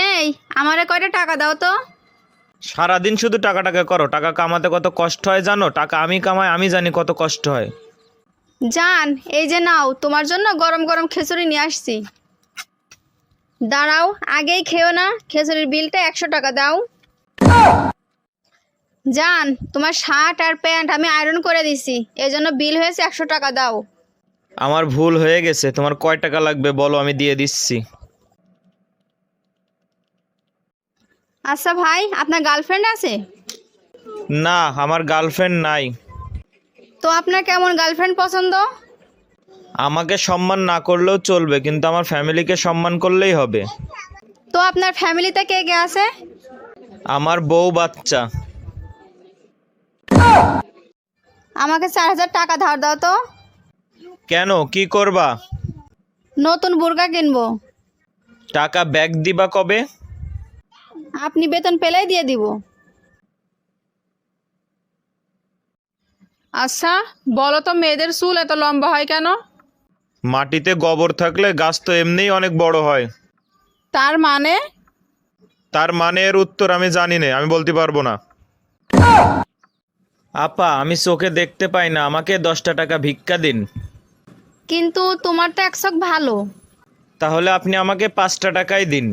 এই আমারে কয়টা টাকা দাও তো। সারাদিন শুধু টাকা টাকা করো। টাকা কামাতে কত কষ্ট হয় জানো? টাকা আমি কামাই, আমি জানি কত কষ্ট হয়। জান, এই যে নাও, তোমার জন্য গরম গরম খিচুড়ি নিয়ে আসছি। দাঁড়াও, আগেই খেও না, খিচুড়ির বিলটা 100 টাকা দাও। জান, তোমার শার্ট আর প্যান্ট আমি আয়রন করে দিছি, এই জন্য বিল হয়েছে 100 টাকা দাও। আমার ভুল হয়ে গেছে। তোমার কয় টাকা লাগবে বলো, আমি দিয়ে দিচ্ছি। আচ্ছা ভাই, আপনার গার্লফ্রেন্ড আছে? না, আমার গার্লফ্রেন্ড নাই। তো আপনার কেমন গার্লফ্রেন্ড পছন্দ? আমাকে সম্মান না করলেও চলবে, কিন্তু আমার ফ্যামিলিকে সম্মান করলেই হবে। তো আপনার ফ্যামিলিতে কে কে আছে? আমার বউ, বাচ্চা। আমাকে 4000 টাকা ধার দাও তো। কেন, কি করবা? নতুন বুরকা কিনবো। টাকা ব্যাগ দিবা কবে? আপনি বেতন পেলেই দিয়ে দিব। আচ্ছা বলো তো, মেয়েদের চুল এত লম্বা হয় কেন? মাটিতে গোবর থাকলে গাছ তো এমনিই অনেক বড় হয়। তার মানে? তার মানে এর উত্তর আমি জানি না, আমি বলতে পারবো না। আপা, আমি চোখে দেখতে পাই না, আমাকে 10টা টাকা ভিক্ষা দিন। কিন্তু তোমার তো 1 চোখ ভালো। তাহলে আপনি আমাকে 5টা টাকাই দিন।